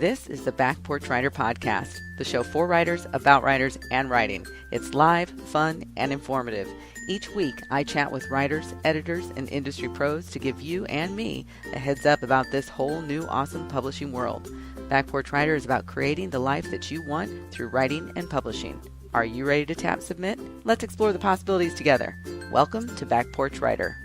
This is the Back Porch Writer Podcast, the show for writers, about writers, and writing. It's live, fun, and informative. Each week, I chat with writers, editors, and industry pros to give you and me a heads up about this whole new awesome publishing world. Back Porch Writer is about creating the life that you want through writing and publishing. Are you ready to tap submit? Let's explore the possibilities together. Welcome to Back Porch Writer.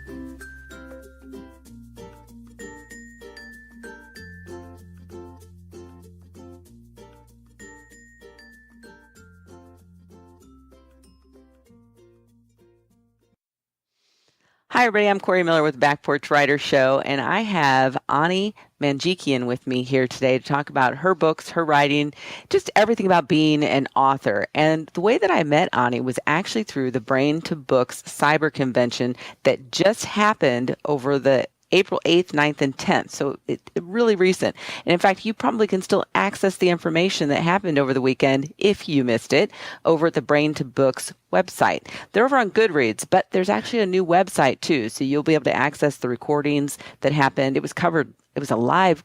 Hi, everybody. I'm Corey Miller with the Back Porch Writer Show, and I have Ani Manjikian with me here today to talk about her books, her writing, just everything about being an author. And the way that I met Ani was actually through the Brain to Books Cyber Convention that just happened over the April 8th, 9th, and 10th. So it really recent. And in fact, you probably can still access the information that happened over the weekend if you missed it over at the Brain to Books website. They're over on Goodreads, but there's actually a new website too. So you'll be able to access the recordings that happened. It was covered. It was a live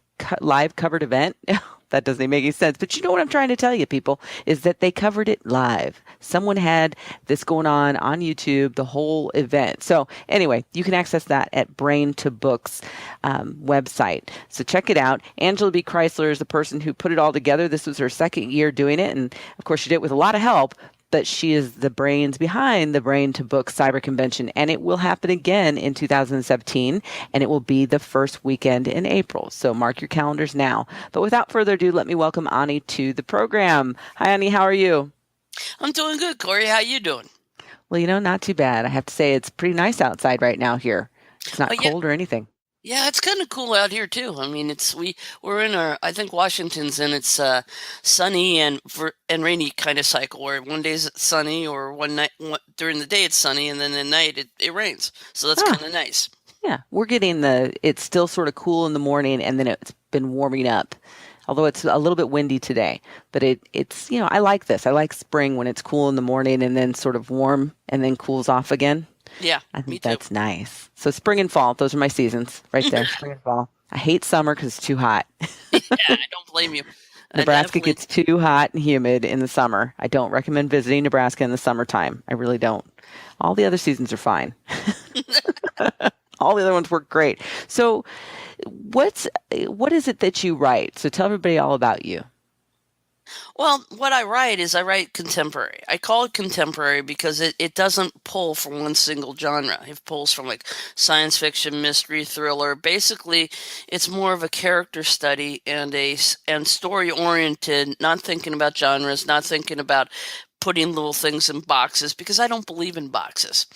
covered event. That doesn't even make any sense. But you know what I'm trying to tell you, people, is that they covered it live. Someone had this going on YouTube, the whole event. So anyway, you can access that at Brain to Books website. So check it out. Angela B. Chrysler is the person who put it all together. This was her second year doing it. And of course, she did it with a lot of help. But she is the brains behind the Brain to Books Cyber Convention, and it will happen again in 2017, and it will be the first weekend in April. So mark your calendars now. But without further ado, let me welcome Ani to the program. Hi, Ani. How are you? I'm doing good, Corey. How you doing? Well, not too bad. I have to say it's pretty nice outside right now here. It's not cold or anything. Yeah, it's kind of cool out here too. I mean, we're in I think Washington's in its sunny and rainy kind of cycle where one day it's sunny or during the day it's sunny and then at night it rains. So that's kind of nice. Yeah, we're getting it's still sort of cool in the morning and then it's been warming up. Although it's a little bit windy today, but it's I like this. I like spring when it's cool in the morning and then sort of warm and then cools off again. Yeah, I think that's nice. So spring and fall, those are my seasons right there, spring and fall. I hate summer because it's too hot. Yeah, I don't blame you. Nebraska gets too hot and humid in the summer. I don't recommend visiting Nebraska in the summertime. I really don't. All the other seasons are fine. All the other ones work great. So what is it that you write? So tell everybody all about you. Well, what I write contemporary. I call it contemporary because it doesn't pull from one single genre. It pulls from like science fiction, mystery, thriller. Basically, it's more of a character study and story oriented, not thinking about genres, not thinking about putting little things in boxes because I don't believe in boxes.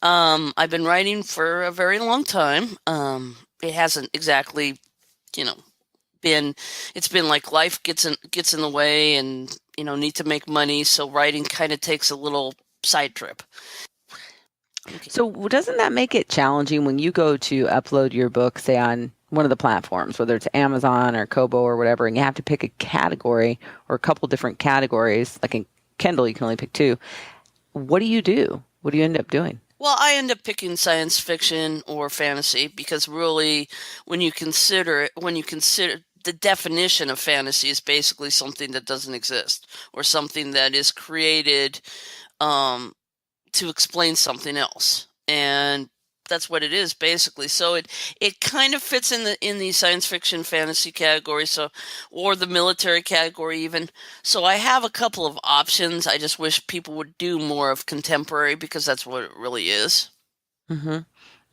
I've been writing for a very long time. It hasn't exactly, it's been like life gets in the way and need to make money, so writing kind of takes a little side trip. Okay. So doesn't that make it challenging when you go to upload your book, say on one of the platforms, whether it's Amazon or Kobo or whatever, and you have to pick a category or a couple different categories, like in Kindle you can only pick two. What do you do? What do you end up doing? Well, I end up picking science fiction or fantasy because really when you consider the definition of fantasy is basically something that doesn't exist or something that is created to explain something else. And that's what it is basically. So it kind of fits in the science fiction fantasy category, or the military category even. So I have a couple of options. I just wish people would do more of contemporary because that's what it really is. Mm-hmm.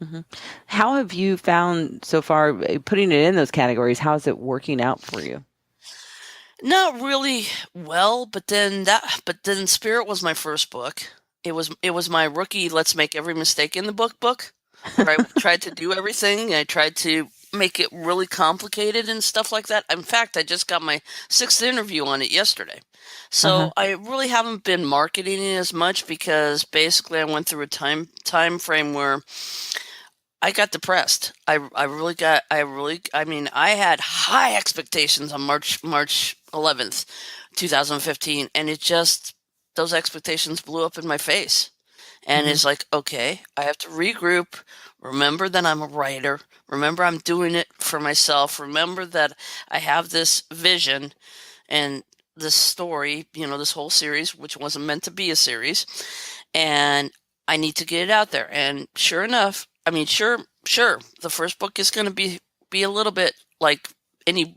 Mm-hmm. How have you found so far putting it in those categories? How is it working out for you? Not really well, but then Spirit was my first book. It was my rookie let's make every mistake in the book where I tried to do everything. I tried to make it really complicated and stuff like that. In fact, I just got my 6th interview on it yesterday. So I really haven't been marketing it as much because basically I went through a time frame where I got depressed. I had high expectations on March 11th, 2015, and those expectations blew up in my face. And Hmm. it's like, okay, I have to regroup. Remember that I'm a writer. Remember I'm doing it for myself. Remember that I have this vision and this story, this whole series, which wasn't meant to be a series, and I need to get it out there. And sure enough, I mean, sure, the first book is going to be a little bit like any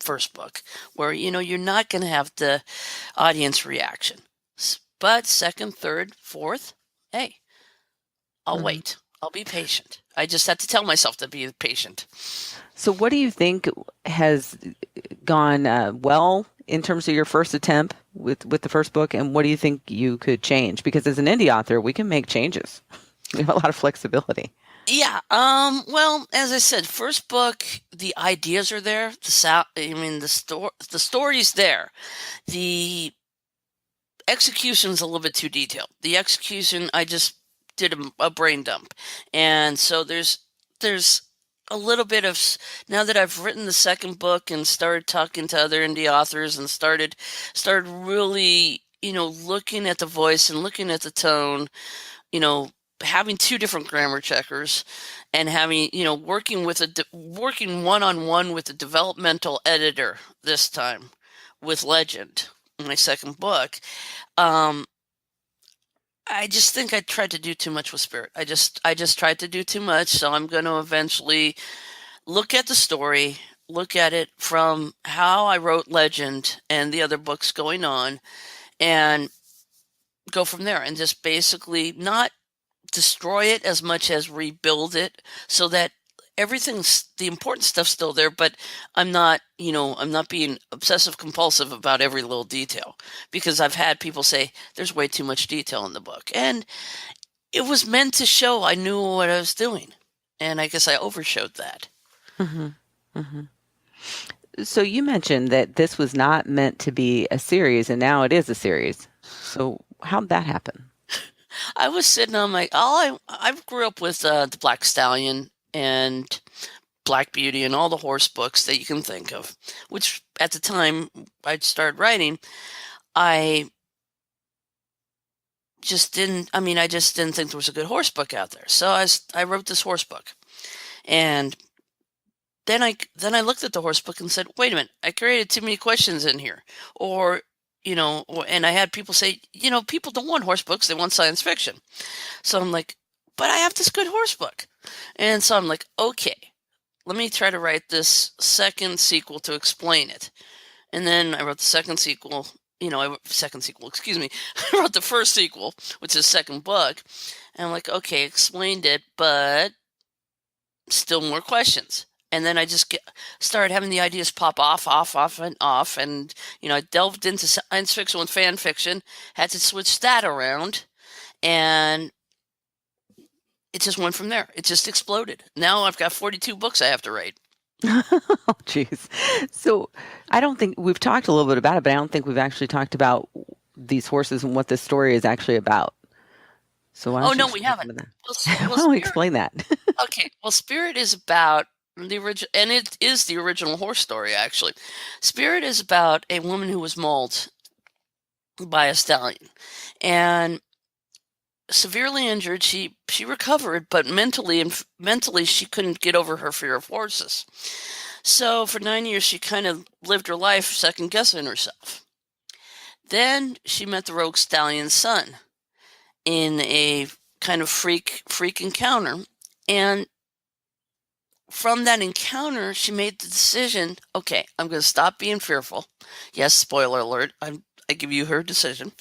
first book, where you're not going to have the audience reaction. But second, third, fourth, hey, I'll Hmm. wait. I'll be patient. I just have to tell myself to be patient. So, what do you think has gone well in terms of your first attempt with the first book, and what do you think you could change? Because as an indie author, we can make changes. We have a lot of flexibility. Yeah, well, as I said, first book, the ideas are there. The story's there. The execution's a little bit too detailed. The execution, I just did a brain dump. And so there's a little bit of, now that I've written the second book and started talking to other indie authors and started really, looking at the voice and looking at the tone, you know, having two different grammar checkers and having, working one on one with a developmental editor this time with Legend, my second book. Um, I just think I tried to do too much with Spirit. I just tried to do too much, so I'm going to eventually look at the story, look at it from how I wrote Legend and the other books going on, and go from there and just basically not destroy it as much as rebuild it so that everything's the important stuff's still there, but I'm not being obsessive compulsive about every little detail, because I've had people say there's way too much detail in the book, and it was meant to show I knew what I was doing, and I guess I overshowed that. Hmm. Hmm. So, you mentioned that this was not meant to be a series, and now it is a series. So, how'd that happen? I was sitting on my all I grew up with the Black Stallion and Black Beauty and all the horse books that you can think of, which at the time I'd started writing, I I just didn't think there was a good horse book out there. So I wrote this horse book. And then I looked at the horse book and said, "Wait a minute, I created too many questions in here." Or, and I had people say, people don't want horse books, they want science fiction. So I'm like, "But I have this good horse book." And so I'm like, "Okay, let me try to write this second sequel to explain it." And then I wrote the second sequel. Second sequel, excuse me. I wrote the first sequel, which is second book. And I'm like, okay, explained it, but still more questions. And then I just started having the ideas pop off, and off. And, I delved into science fiction with fan fiction, had to switch that around. And it just went from there. It just exploded. Now I've got 42 books I have to write. Oh, geez. So, I don't think we've talked a little bit about it, but I don't think we've actually talked about these horses and what this story is actually about. So, why Oh, don't you no, we explain haven't. some of that? Well, Why don't we Spirit. explain that? Okay, well, Spirit is about the original, and it is the original horse story, actually. Spirit is about a woman who was mauled by a stallion and severely injured. She recovered, but mentally she couldn't get over her fear of horses. So for 9 years, she kind of lived her life second guessing herself. Then she met the rogue stallion's son in a kind of freak encounter, and from that encounter, she made the decision, okay, I'm going to stop being fearful. Yes, spoiler alert, I give you her decision.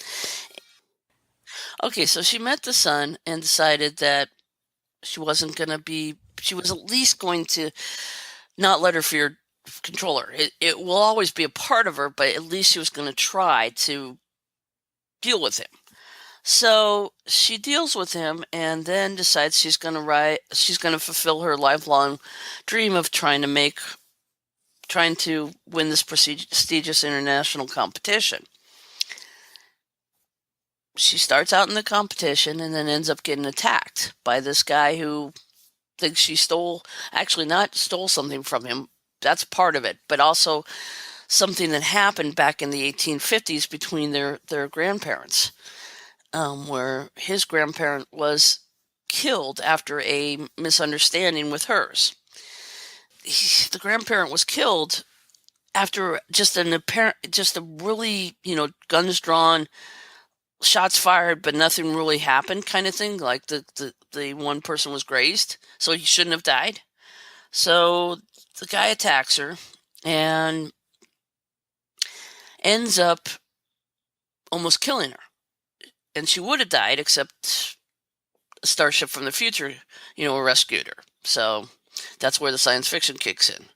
Okay, so she met the son and decided that she was at least going to not let her fear control her. It will always be a part of her, but at least she was going to try to deal with him. So she deals with him and then decides she's going to fulfill her lifelong dream of trying to win this prestigious international competition. She starts out in the competition and then ends up getting attacked by this guy who thinks she actually not stole something from him. That's part of it, but also something that happened back in the 1850s between their grandparents. where his grandparent was killed after a misunderstanding with hers. The grandparent was killed after just a really, guns drawn, shots fired, but nothing really happened kind of thing. Like the one person was grazed, so he shouldn't have died. So the guy attacks her and ends up almost killing her. And she would have died, except a starship from the future, rescued her. So that's where the science fiction kicks in.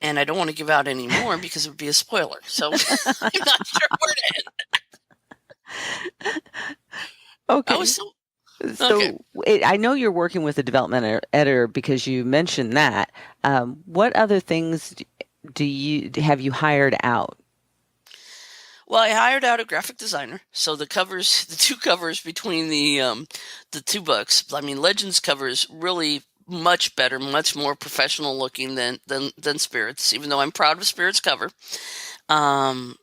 And I don't want to give out any more because it would be a spoiler. So I'm not sure where to end. I was Okay. so okay. So I know you're working with a development editor because you mentioned that. What other things do you have you hired out? Well, I hired out a graphic designer. So the covers, the two covers between the two books. I mean, Legends cover is really much better, much more professional looking than Spirits. Even though I'm proud of Spirits cover. Um,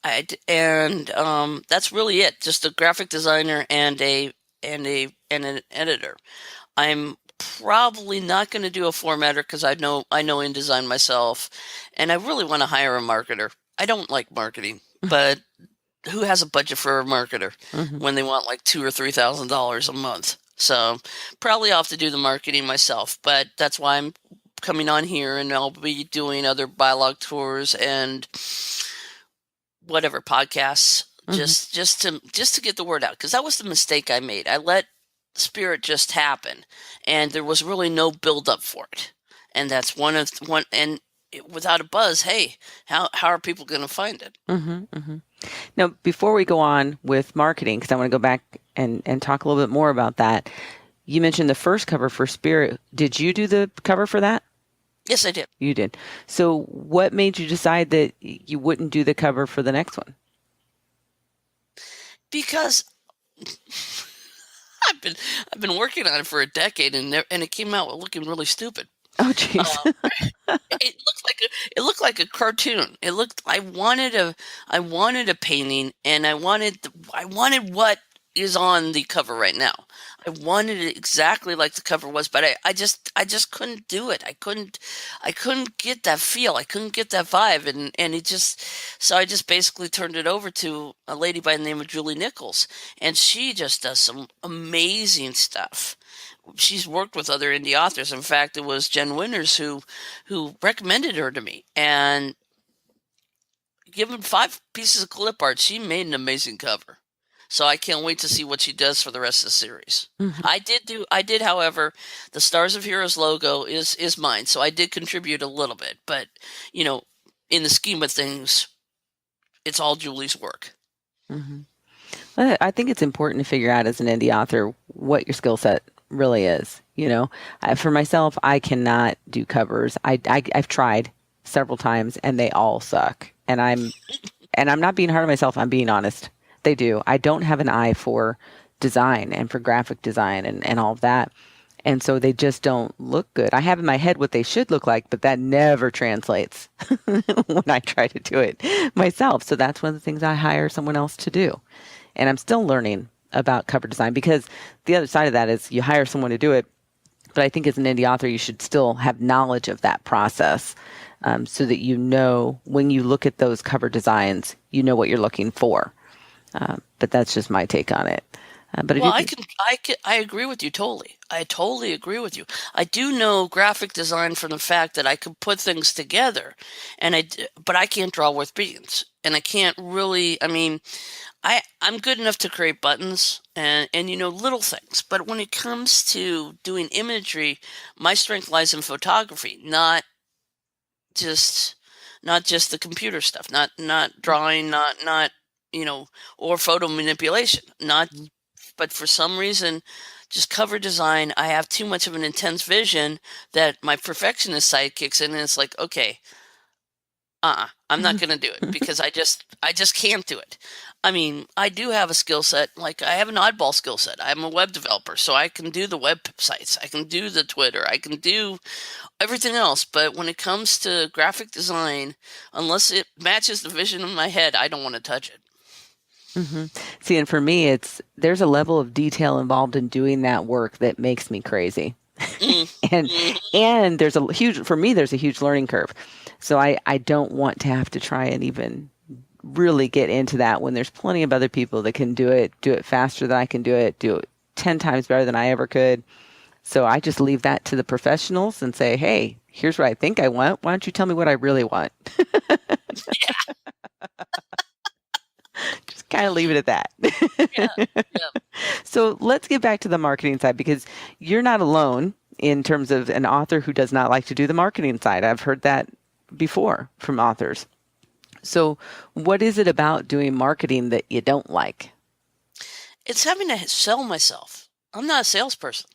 that's really it. Just a graphic designer and an editor. I'm probably not going to do a formatter because I know InDesign myself, and I really want to hire a marketer. I don't like marketing, but who has a budget for a marketer Hmm. when they want like $2,000 or $3,000 a month? So probably I'll have to do the marketing myself, but that's why I'm coming on here, and I'll be doing other Bilog tours and whatever podcasts, Hmm. just to get the word out, because that was the mistake I made. I let Spirit just happen, and there was really no build up for it. And that's one and without a buzz, hey, how are people going to find it? Hmm. Hmm. Now, before we go on with marketing, because I want to go back and talk a little bit more about that, you mentioned the first cover for Spirit. Did you do the cover for that? Yes, I did. You did. So, what made you decide that you wouldn't do the cover for the next one? Because I've been I've been working on it for a decade, and it came out looking really stupid. Oh, jeez. Um, it looked like a cartoon. I wanted a painting, and I wanted what is on the cover right now. I wanted it exactly like the cover was, but I just couldn't do it. I couldn't get that feel. I couldn't get that vibe, and so I just basically turned it over to a lady by the name of Julie Nichols, and she just does some amazing stuff. She's worked with other indie authors. In fact, it was Jen Winters who recommended her to me. And given 5 pieces of clip art, she made an amazing cover. So I can't wait to see what she does for the rest of the series. Hmm. I did, however, the Stars of Heroes logo is mine, so I did contribute a little bit, but you know, in the scheme of things, it's all Julie's work. Hmm. I think it's important to figure out as an indie author what your skill set really is. For myself, I cannot do covers. I've tried several times and they all suck. And I'm not being hard on myself. I'm being honest. They do. I don't have an eye for design and for graphic design and all of that. And so they just don't look good. I have in my head what they should look like, but that never translates when I try to do it myself. So that's one of the things I hire someone else to do. And I'm still learning about cover design because the other side of that is you hire someone to do it. But I think as an indie author, you should still have knowledge of that process so that you know when you look at those cover designs, you know what you're looking for. But that's just my take on it. But I Well, do think. I agree with you totally. I totally agree with you. I do know graphic design from the fact that I could put things together, but I can't draw with beans, and I can't really. I mean, I'm good enough to create buttons and little things, but when it comes to doing imagery, my strength lies in photography, just not just the computer stuff, not drawing, not or photo manipulation, not. But for some reason, just cover design, I have too much of an intense vision that my perfectionist side kicks in, and it's like, okay, I'm not going to do it because I just can't do it. I mean, I do have a skill set, like I have an oddball skill set. I'm a web developer, so I can do the websites, I can do the Twitter, I can do everything else. But when it comes to graphic design, unless it matches the vision in my head, I don't want to touch it. Hmm. See, and for me, there's a level of detail involved in doing that work that makes me crazy. Mm, and mm, and there's a huge learning curve. So I don't want to have to try and even really get into that when there's plenty of other people that can do it faster than I can do it 10 times better than I ever could. So I just leave that to the professionals and say, hey, here's what I think I want. Why don't you tell me what I really want? Just kind of leave it at yeah, that. yeah. So let's get back to the marketing side because you're not alone in terms of an author who does not like to do the marketing side. I've heard that before from authors. So, what is it about doing marketing that you don't like? It's having to sell myself. I'm not a salesperson.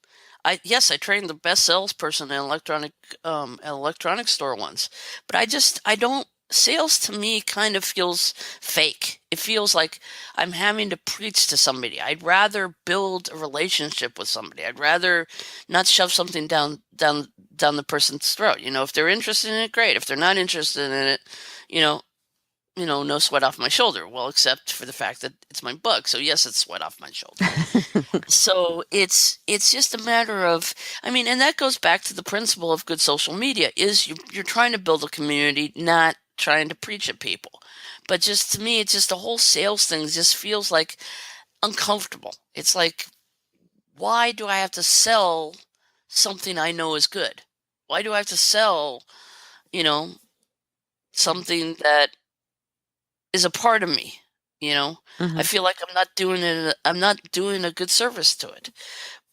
I trained the best salesperson in an electronic store once, but I don't. Sales to me kind of feels fake. It feels like I'm having to preach to somebody. I'd rather build a relationship with somebody. I'd rather not shove something down the person's throat. If they're interested in it, great. If they're not interested in it, you know, no sweat off my shoulder. Well, except for the fact that it's my book. So yes, it's sweat off my shoulder. So it's just a matter of, and that goes back to the principle of good social media is you're trying to build a community, not trying to preach at people. But just to me, it's just the whole sales thing just feels like uncomfortable. It's like, why do I have to sell something I know is good? Why do I have to sell, you know, something that is a part of me? I Hmm. feel like I'm not doing a good service to it.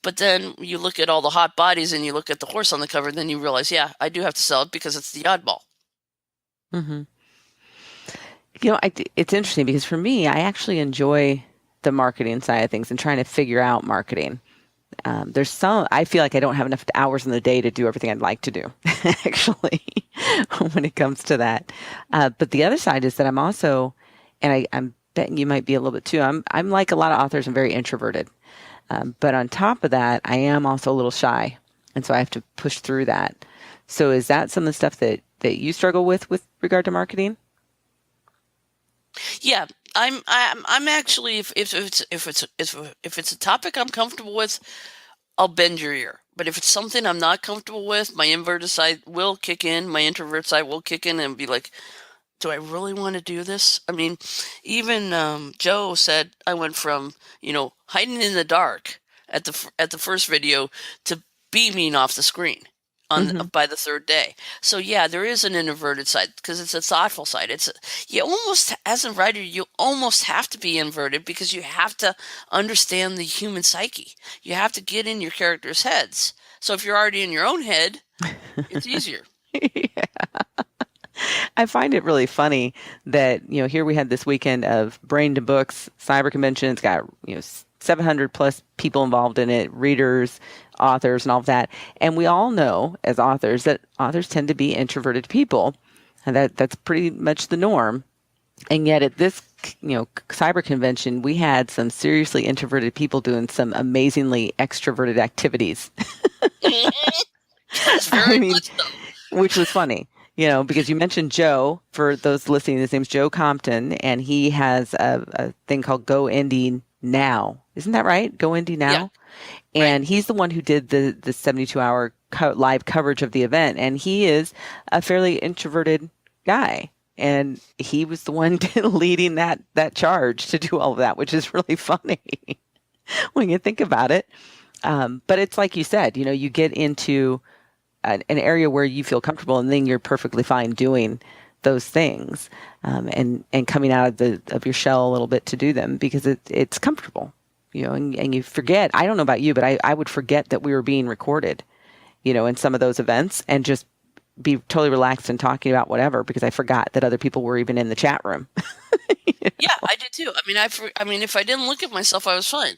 But then you look at all the hot bodies and you look at the horse on the cover, then you realize, yeah, I do have to sell it because it's the oddball. Hmm. It's interesting because for me, I actually enjoy the marketing side of things and trying to figure out marketing. I feel like I don't have enough hours in the day to do everything I'd like to do, actually, when it comes to that. But the other side is that I'm also, and I'm betting you might be a little bit too, I'm like a lot of authors, I'm very introverted. But on top of that, I am also a little shy. And so I have to push through that. So is that some of the stuff that you struggle with regard to marketing? Yeah, I'm actually if it's a topic I'm comfortable with, I'll bend your ear. But if it's something I'm not comfortable with, my inverted side will kick in, my introvert side will kick in and be like, do I really want to do this? Even Joe said I went from hiding in the dark at the first video to beaming off the screen on Hmm. by the third day. So yeah, there is an inverted side because it's a thoughtful side. You almost as a writer you almost have to be inverted because you have to understand the human psyche. You have to get in your characters' heads. So if you're already in your own head, it's easier. I find it really funny that, here we had this weekend of Brain to Books cyber convention. It's got, 700 plus people involved in it, readers, authors, and all of that. And we all know as authors that authors tend to be introverted people. And that's pretty much the norm. And yet at this, cyber convention, we had some seriously introverted people doing some amazingly extroverted activities. Yes, I very mean, much so. which was funny, because you mentioned Joe. For those listening, his name's Joe Compton, and he has a thing called Go Indie Now. Isn't that right? Go Indie Yeah, Now. right. And he's the one who did the 72-hour live coverage of the event. And he is a fairly introverted guy. And he was the one leading that charge to do all of that, which is really funny when you think about it. But it's like you said, you get into an area where you feel comfortable, and then you're perfectly fine doing those things, and coming out of your shell a little bit to do them because it's comfortable, and you forget. I don't know about you, but I would forget that we were being recorded, in some of those events, and just be totally relaxed and talking about whatever because I forgot that other people were even in the chat room. Yeah, I did too. If I didn't look at myself, I was fine.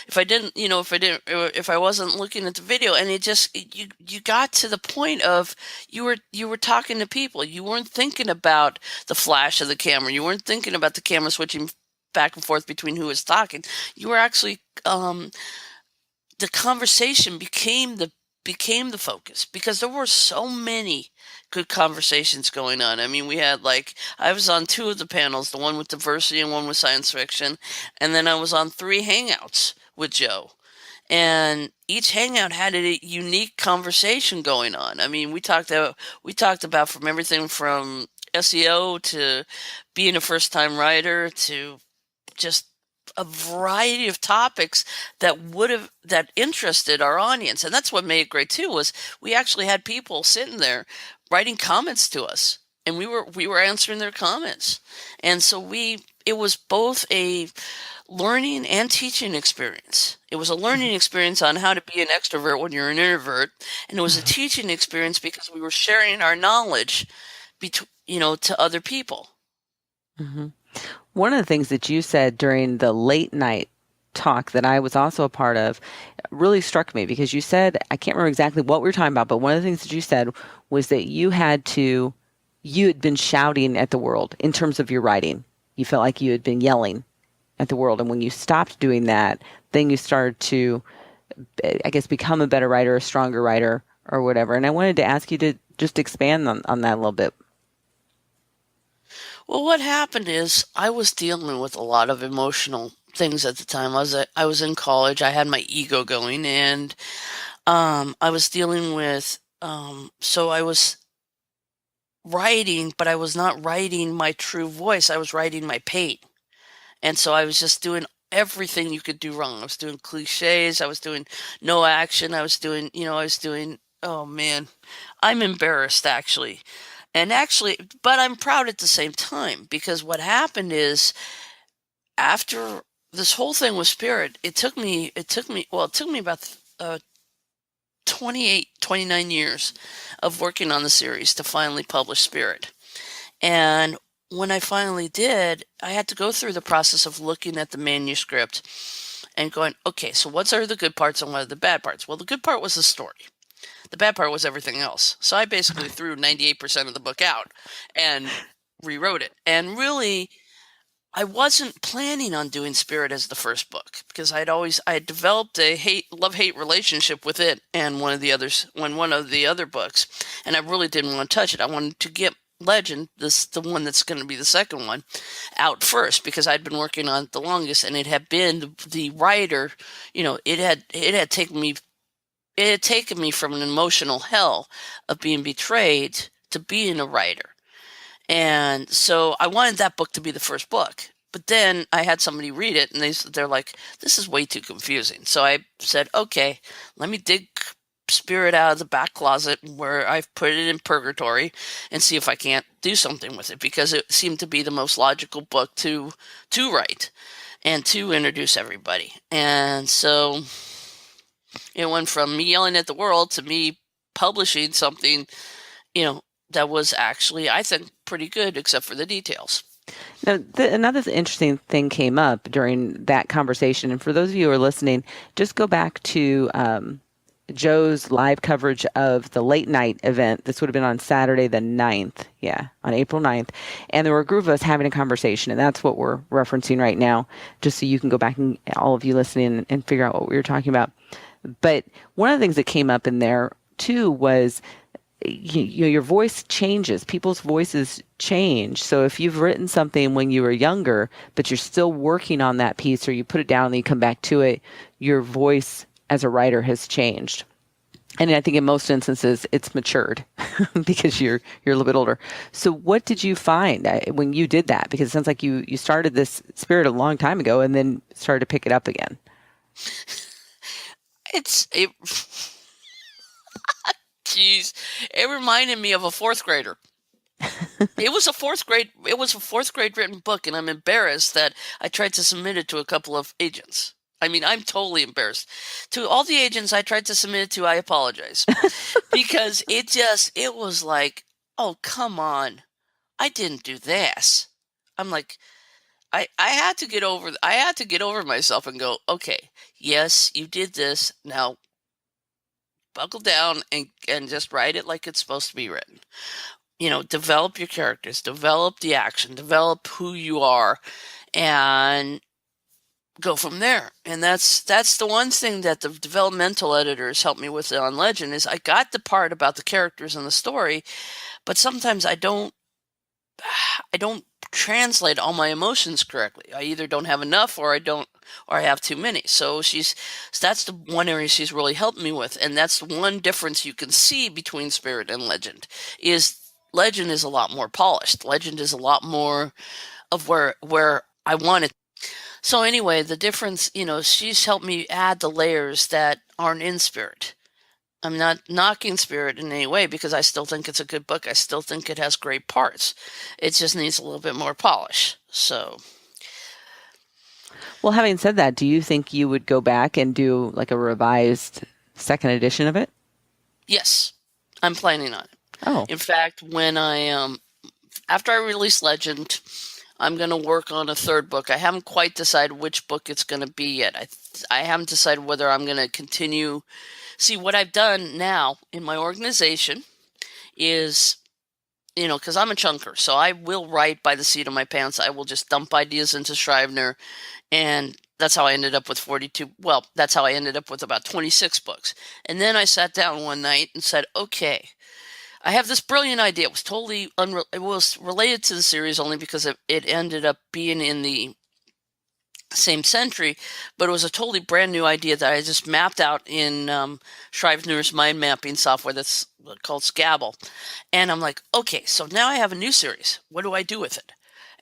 If I didn't, if I wasn't looking at the video, and you got to the point of you were talking to people. You weren't thinking about the flash of the camera. You weren't thinking about the camera switching back and forth between who was talking. You were actually the conversation became became the focus because there were so many good conversations going on. I mean, we had like, I was on two of the panels, the one with diversity and one with science fiction, and then I was on three hangouts with Joe. And each hangout had a unique conversation going on. I mean, we talked about from everything from SEO to being a first-time writer to just a variety of topics that interested our audience. And that's what made it great too, was we actually had people sitting there writing comments to us, and we were answering their comments. And so we it was both a learning and teaching experience. It was a learning experience on how to be an extrovert when you're an introvert, and it was a teaching experience because we were sharing our knowledge to other people. Mhm. One of the things that you said during the late night talk that I was also a part of really struck me because you said, I can't remember exactly what we were talking about, but one of the things that you said was that you had been shouting at the world in terms of your writing. You felt like you had been yelling at the world. And when you stopped doing that, then you started to, I guess, become a better writer, a stronger writer, or whatever. And I wanted to ask you to just expand on that a little bit. Well, what happened is I was dealing with a lot of emotional things at the time. I was in college. I had my ego going, and I was dealing with. So I was writing, but I was not writing my true voice. I was writing my pain. And so I was just doing everything you could do wrong. I was doing cliches. I was doing no action. Oh man, I'm embarrassed actually. And actually, but I'm proud at the same time because what happened is after this whole thing with Spirit, it took me about 28, 29 years of working on the series to finally publish Spirit. And when I finally did, I had to go through the process of looking at the manuscript and going, okay, so what are the good parts and what are the bad parts? Well, the good part was the story. The bad part was everything else. So I basically threw 98% of the book out and rewrote it. And really, I wasn't planning on doing Spirit as the first book because I had developed a love-hate relationship with it and one of the other books, and I really didn't want to touch it. I wanted to get Legend, the one that's going to be the second one, out first because I'd been working on it the longest, and it had been the writer. It had taken me from an emotional hell of being betrayed to being a writer. And so I wanted that book to be the first book. But then I had somebody read it and they're like, this is way too confusing. So I said, okay, let me dig Spirit out of the back closet where I've put it in purgatory and see if I can't do something with it because it seemed to be the most logical book to write and to introduce everybody. And so it went from me yelling at the world to me publishing something, that was actually, I think, pretty good, except for the details. Now, another interesting thing came up during that conversation. And for those of you who are listening, just go back to Joe's live coverage of the late night event. This would have been on Saturday the 9th. Yeah, on April 9th. And there were a group of us having a conversation. And that's what we're referencing right now, just so you can go back and all of you listening and figure out what we were talking about. But one of the things that came up in there too was your voice changes. People's voices change. So if you've written something when you were younger, but you're still working on that piece, or you put it down and then you come back to it, your voice as a writer has changed. And I think in most instances it's matured because you're a little bit older. So what did you find when you did that? Because it sounds like you started this Spirit a long time ago and then started to pick it up again. It, Jeez, it reminded me of a fourth grader. It was a fourth grade written book, and I'm embarrassed that I tried to submit it to a couple of agents. I mean, I'm totally embarrassed. To all the agents I tried to submit it to, I apologize. Because it was like, oh, come on. I didn't do this. I'm like, I had to get over myself and go, okay, yes, you did this. Now buckle down and just write it like it's supposed to be written. Develop your characters, develop the action, develop who you are, and go from there. And that's the one thing that the developmental editors helped me with on Legend is I got the part about the characters and the story, but sometimes I don't translate all my emotions correctly. I either don't have enough or I have too many. So that's the one area she's really helped me with, and that's the one difference you can see between Spirit and Legend is Legend is a lot more polished. Legend is a lot more of where I want it. So anyway, the difference, she's helped me add the layers that aren't in Spirit. I'm not knocking Spirit in any way because I still think it's a good book. I still think it has great parts. It just needs a little bit more polish. So, Well, having said that, do you think you would go back and do like a revised second edition of it? yes, I'm planning on it. Oh, In fact, when after I release Legend, I'm going to work on a third book. I haven't quite decided which book it's going to be yet. I haven't decided whether I'm going to continue. See, what I've done now in my organization is, because I'm a chunker, so I will write by the seat of my pants. I will just dump ideas into Scrivener, and that's how I ended up with 42. Well, that's how I ended up with about 26 books. And then I sat down one night and said, okay, I have this brilliant idea. It was totally it was related to the series only because it ended up being in the same century, but it was a totally brand new idea that I just mapped out in Scrivener's mind mapping software that's called Scabble. And I'm like, okay, so now I have a new series. What do I do with it?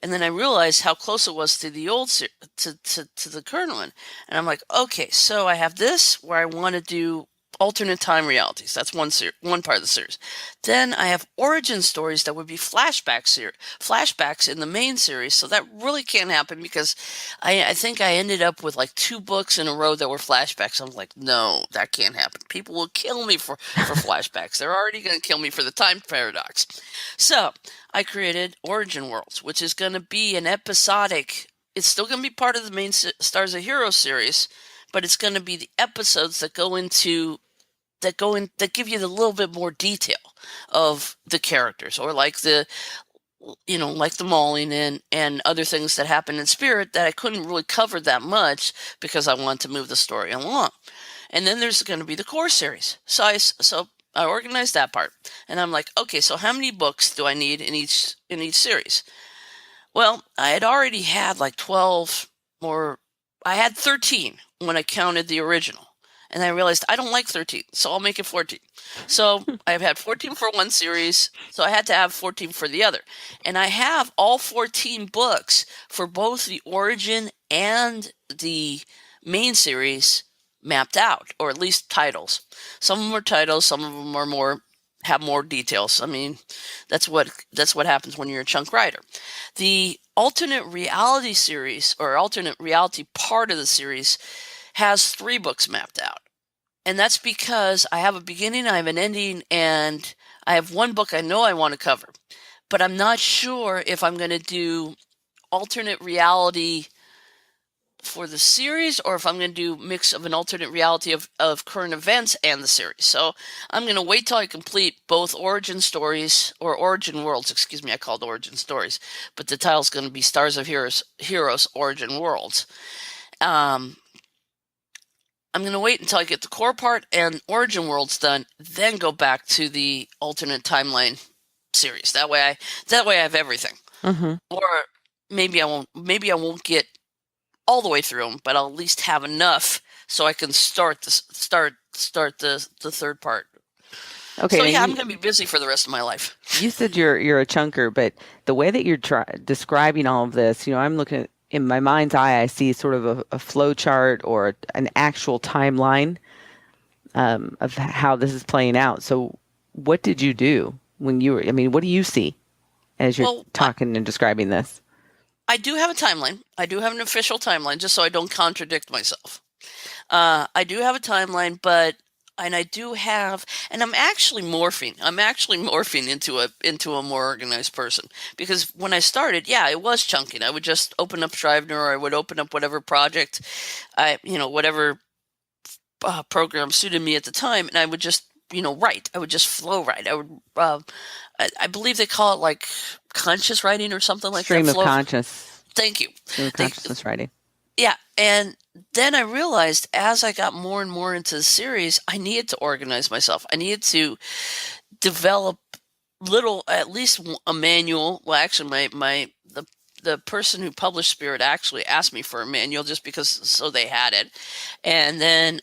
And then I realized how close it was to the old to the current one. And I'm like, okay, so I have this where I want to do alternate time realities. That's one part of the series. Then I have origin stories that would be flashbacks in the main series. So that really can't happen because I think I ended up with like 2 books in a row that were flashbacks. I'm like, no, that can't happen. People will kill me for flashbacks. They're already going to kill me for the time paradox. So I created Origin Worlds, which is going to be an episodic. It's still going to be part of the main Stars of Heroes series, but it's going to be the episodes that give you the little bit more detail of the characters, or like the mauling and other things that happen in Spirit that I couldn't really cover that much because I wanted to move the story along. And then there's going to be the core series. So I organized that part, and I'm like, okay, so how many books do I need in each series? Well, I had already had like 12 more. I had 13 when I counted the original. And I realized I don't like 13, so I'll make it 14. So I've had 14 for one series, so I had to have 14 for the other. And I have all 14 books for both the origin and the main series mapped out, or at least titles. Some of them are titles, some of them are have more details. I mean, that's what happens when you're a chunk writer. The alternate reality series, or alternate reality part of the series, has 3 books mapped out. And that's because I have a beginning, I have an ending, and I have one book I know I want to cover. But I'm not sure if I'm going to do alternate reality for the series, or if I'm going to do a mix of an alternate reality of current events and the series. So I'm going to wait till I complete both origin stories, or origin worlds, excuse me, I called origin stories, but the title's going to be Stars of Heroes Origin Worlds. I'm going to wait until I get the core part and origin worlds done, then go back to the alternate timeline series. That way I have everything. mm-hmm. Or maybe I won't get all the way through them, but I'll at least have enough so I can start the third part. Okay. So Now yeah, I'm going to be busy for the rest of my life. you said you're a chunker, but the way that you're describing all of this, I'm looking at, in my mind's eye, I see sort of a flow chart or an actual timeline of how this is playing out. So, what did you do when you were? I mean, what do you see as you're Well, talking and describing this? I do have a timeline. I do have an official timeline, just so I don't contradict myself. I do have a timeline, and I do have, and I'm actually morphing. I'm actually morphing into a more organized person, because when I started, yeah, it was chunking. I would just open up Scrivener, or I would open up whatever project, whatever program suited me at the time, and I would just write. I would just flow write. I believe they call it like conscious writing or something like that. Stream of conscious. Thank you. Stream of They consciousness writing. Yeah, and then I realized as I got more and more into the series, I needed to organize myself. I needed to develop at least a manual. Well, actually, the person who published Spirit actually asked me for a manual just because so they had it, and then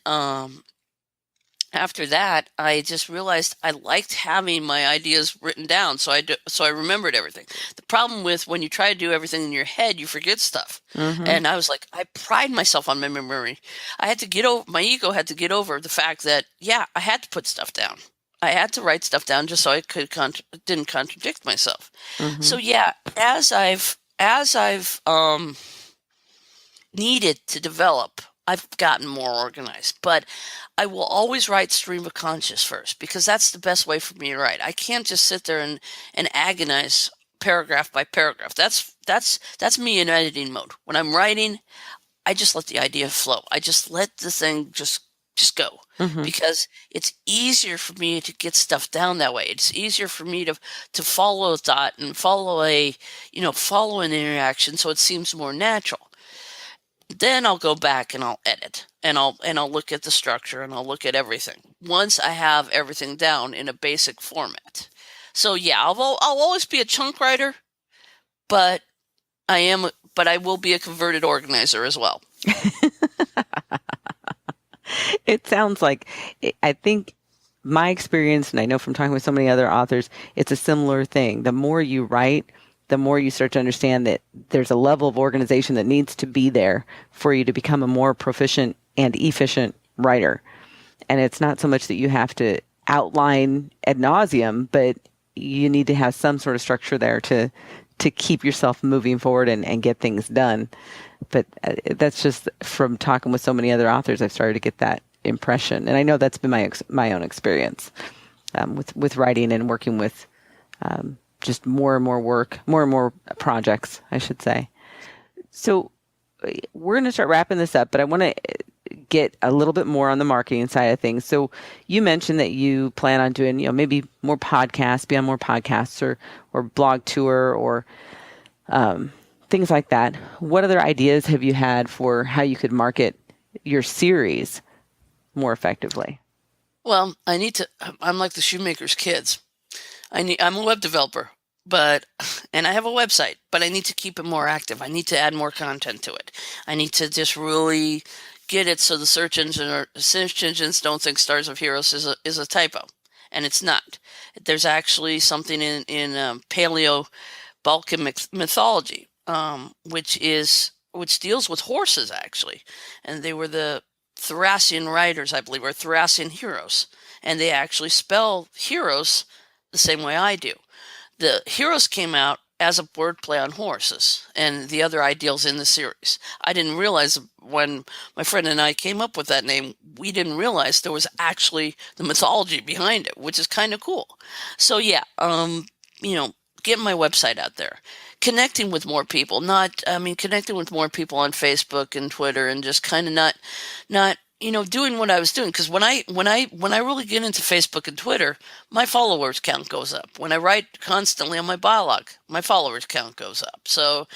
after that, I just realized I liked having my ideas written down, so I remembered everything. The problem with when you try to do everything in your head, you forget stuff. Mm-hmm. And I was like, I pride myself on my memory. I had to get over my ego had to get over the fact that yeah, I had to put stuff down. I had to write stuff down just so I could didn't contradict myself. Mm-hmm. So yeah, as I've needed to develop, I've gotten more organized. But I will always write stream of conscious first because that's the best way for me to write. I can't just sit there and agonize paragraph by paragraph. That's me in editing mode. When I'm writing, I just let the idea flow. I just let the thing just go Mm-hmm. because it's easier for me to get stuff down that way. It's easier for me to follow a thought and follow an interaction so it seems more natural. Then I'll go back and I'll edit and I'll look at the structure and I'll look at everything once I have everything down in a basic format. So yeah, I'll always be a chunk writer, but I will be a converted organizer as well. It sounds like I think my experience, and I know from talking with so many other authors, it's a similar thing. The more you write, the more you start to understand that there's a level of organization that needs to be there for you to become a more proficient and efficient writer. And it's not so much that you have to outline ad nauseum, but you need to have some sort of structure there to keep yourself moving forward and get things done. But that's just from talking with so many other authors, I've started to get that impression, and I know that's been my own experience with writing and working with just more and more work, more and more projects, I should say. So we're going to start wrapping this up, but I want to get a little bit more on the marketing side of things. So you mentioned that you plan on doing, maybe more podcasts, be on more podcasts or blog tour or things like that. What other ideas have you had for how you could market your series more effectively? Well, I'm like the shoemaker's kids. I'm a web developer, but and I have a website, but I need to keep it more active. I need to add more content to it. I need to just really get it so the search engines don't think Stars of Heroes is a typo, and it's not. There's actually something in Paleo Balkan mythology, which deals with horses actually, and they were the Thracian riders, I believe, or Thracian heroes, and they actually spell heroes the same way I do. The heroes came out as a wordplay on horses and the other ideals in the series. I didn't realize when my friend and I came up with that name, we didn't realize there was actually the mythology behind it, which is kind of cool. So yeah, getting my website out there, connecting with more people, connecting with more people on Facebook and Twitter, and just kind of not doing what I was doing. Because when I really get into Facebook and Twitter, my followers count goes up. When I write constantly on my blog, my followers count goes up. So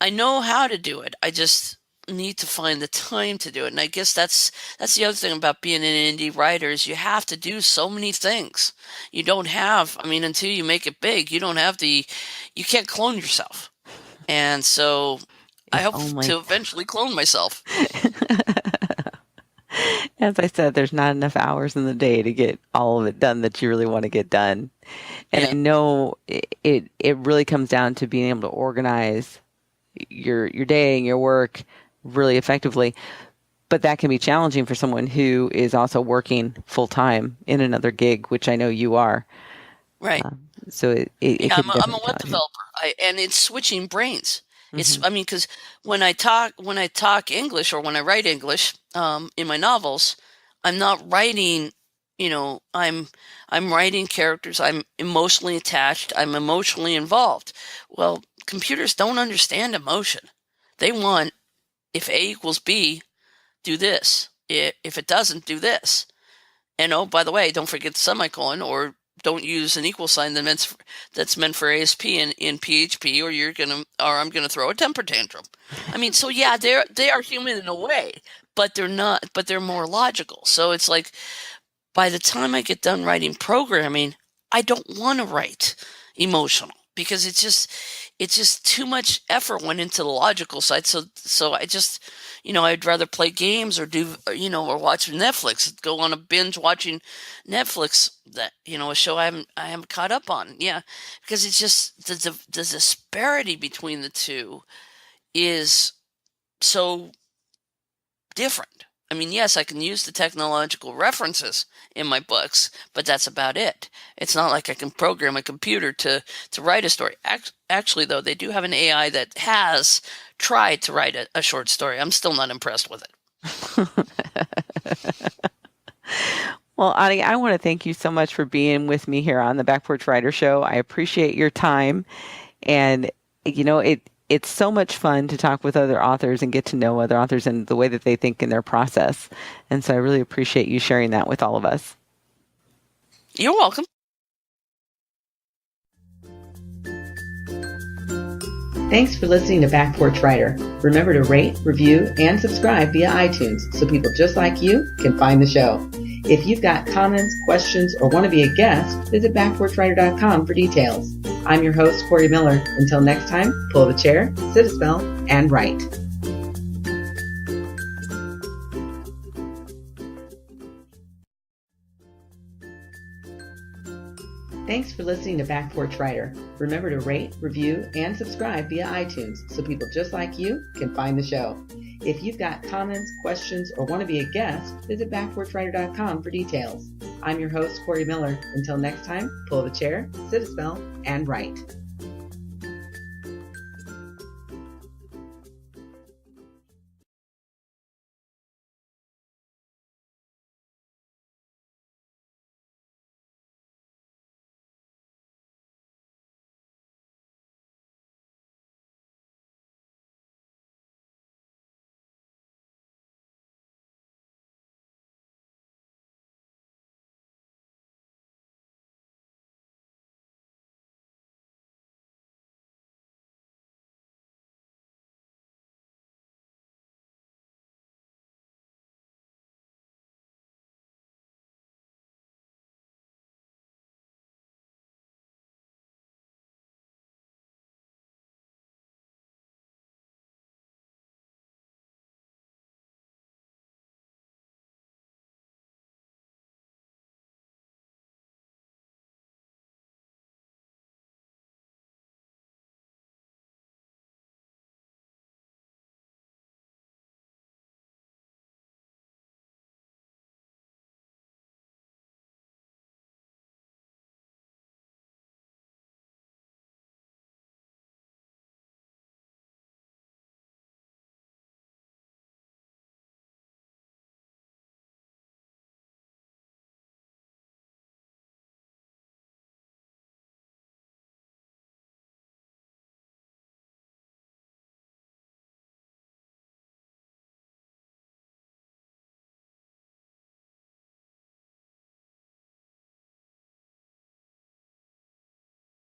I know how to do it. I just need to find the time to do it. And I guess that's the other thing about being an indie writer is you have to do so many things. You don't have, until you make it big, you can't clone yourself. And so I If hope only. to eventually clone myself. As I said, there's not enough hours in the day to get all of it done that you really want to get done. And Yeah. I know it really comes down to being able to organize your day and your work really effectively. But that can be challenging for someone who is also working full time in another gig, which I know you are. Right. So it Yeah, can be I'm a definitely web challenging. developer. And it's switching brains. Hmm. Because when I talk English or when I write English, in my novels, I'm not writing, I'm writing characters. I'm emotionally attached. I'm emotionally involved. Well, computers don't understand emotion. They want if A equals B, do this. If it doesn't, do this. And oh, by the way, don't forget the semicolon, or don't use an equal sign that's meant for ASP in PHP, or I'm gonna throw a temper tantrum. I mean, so yeah, they are human in a way, but they're more logical. So it's like, by the time I get done writing programming, I don't want to write emotional, because it's just too much effort went into the logical side. So I just, I'd rather play games or or watch Netflix, go on a binge watching Netflix, that, a show I haven't caught up on. Yeah, because it's just the disparity between the two is so different. I mean, yes, I can use the technological references in my books, but that's about it. It's not like I can program a computer to write a story. Actually, though, they do have an AI that has tried to write a short story. I'm still not impressed with it. Well, Ani, I want to thank you so much for being with me here on the Back Porch Writer Show. I appreciate your time. And, it's so much fun to talk with other authors and get to know other authors and the way that they think in their process. And so I really appreciate you sharing that with all of us. You're welcome. Thanks for listening to Back Porch Writer. Remember to rate, review, and subscribe via iTunes so people just like you can find the show. If you've got comments, questions, or want to be a guest, visit backporchwriter.com for details. I'm your host, Corey Miller. Until next time, pull the chair, sit a spell, and write. Thanks for listening to Back Porch Writer. Remember to rate, review, and subscribe via iTunes so people just like you can find the show. If you've got comments, questions, or want to be a guest, visit backporchwriter.com for details. I'm your host, Corey Miller. Until next time, pull the chair, sit a spell, and write.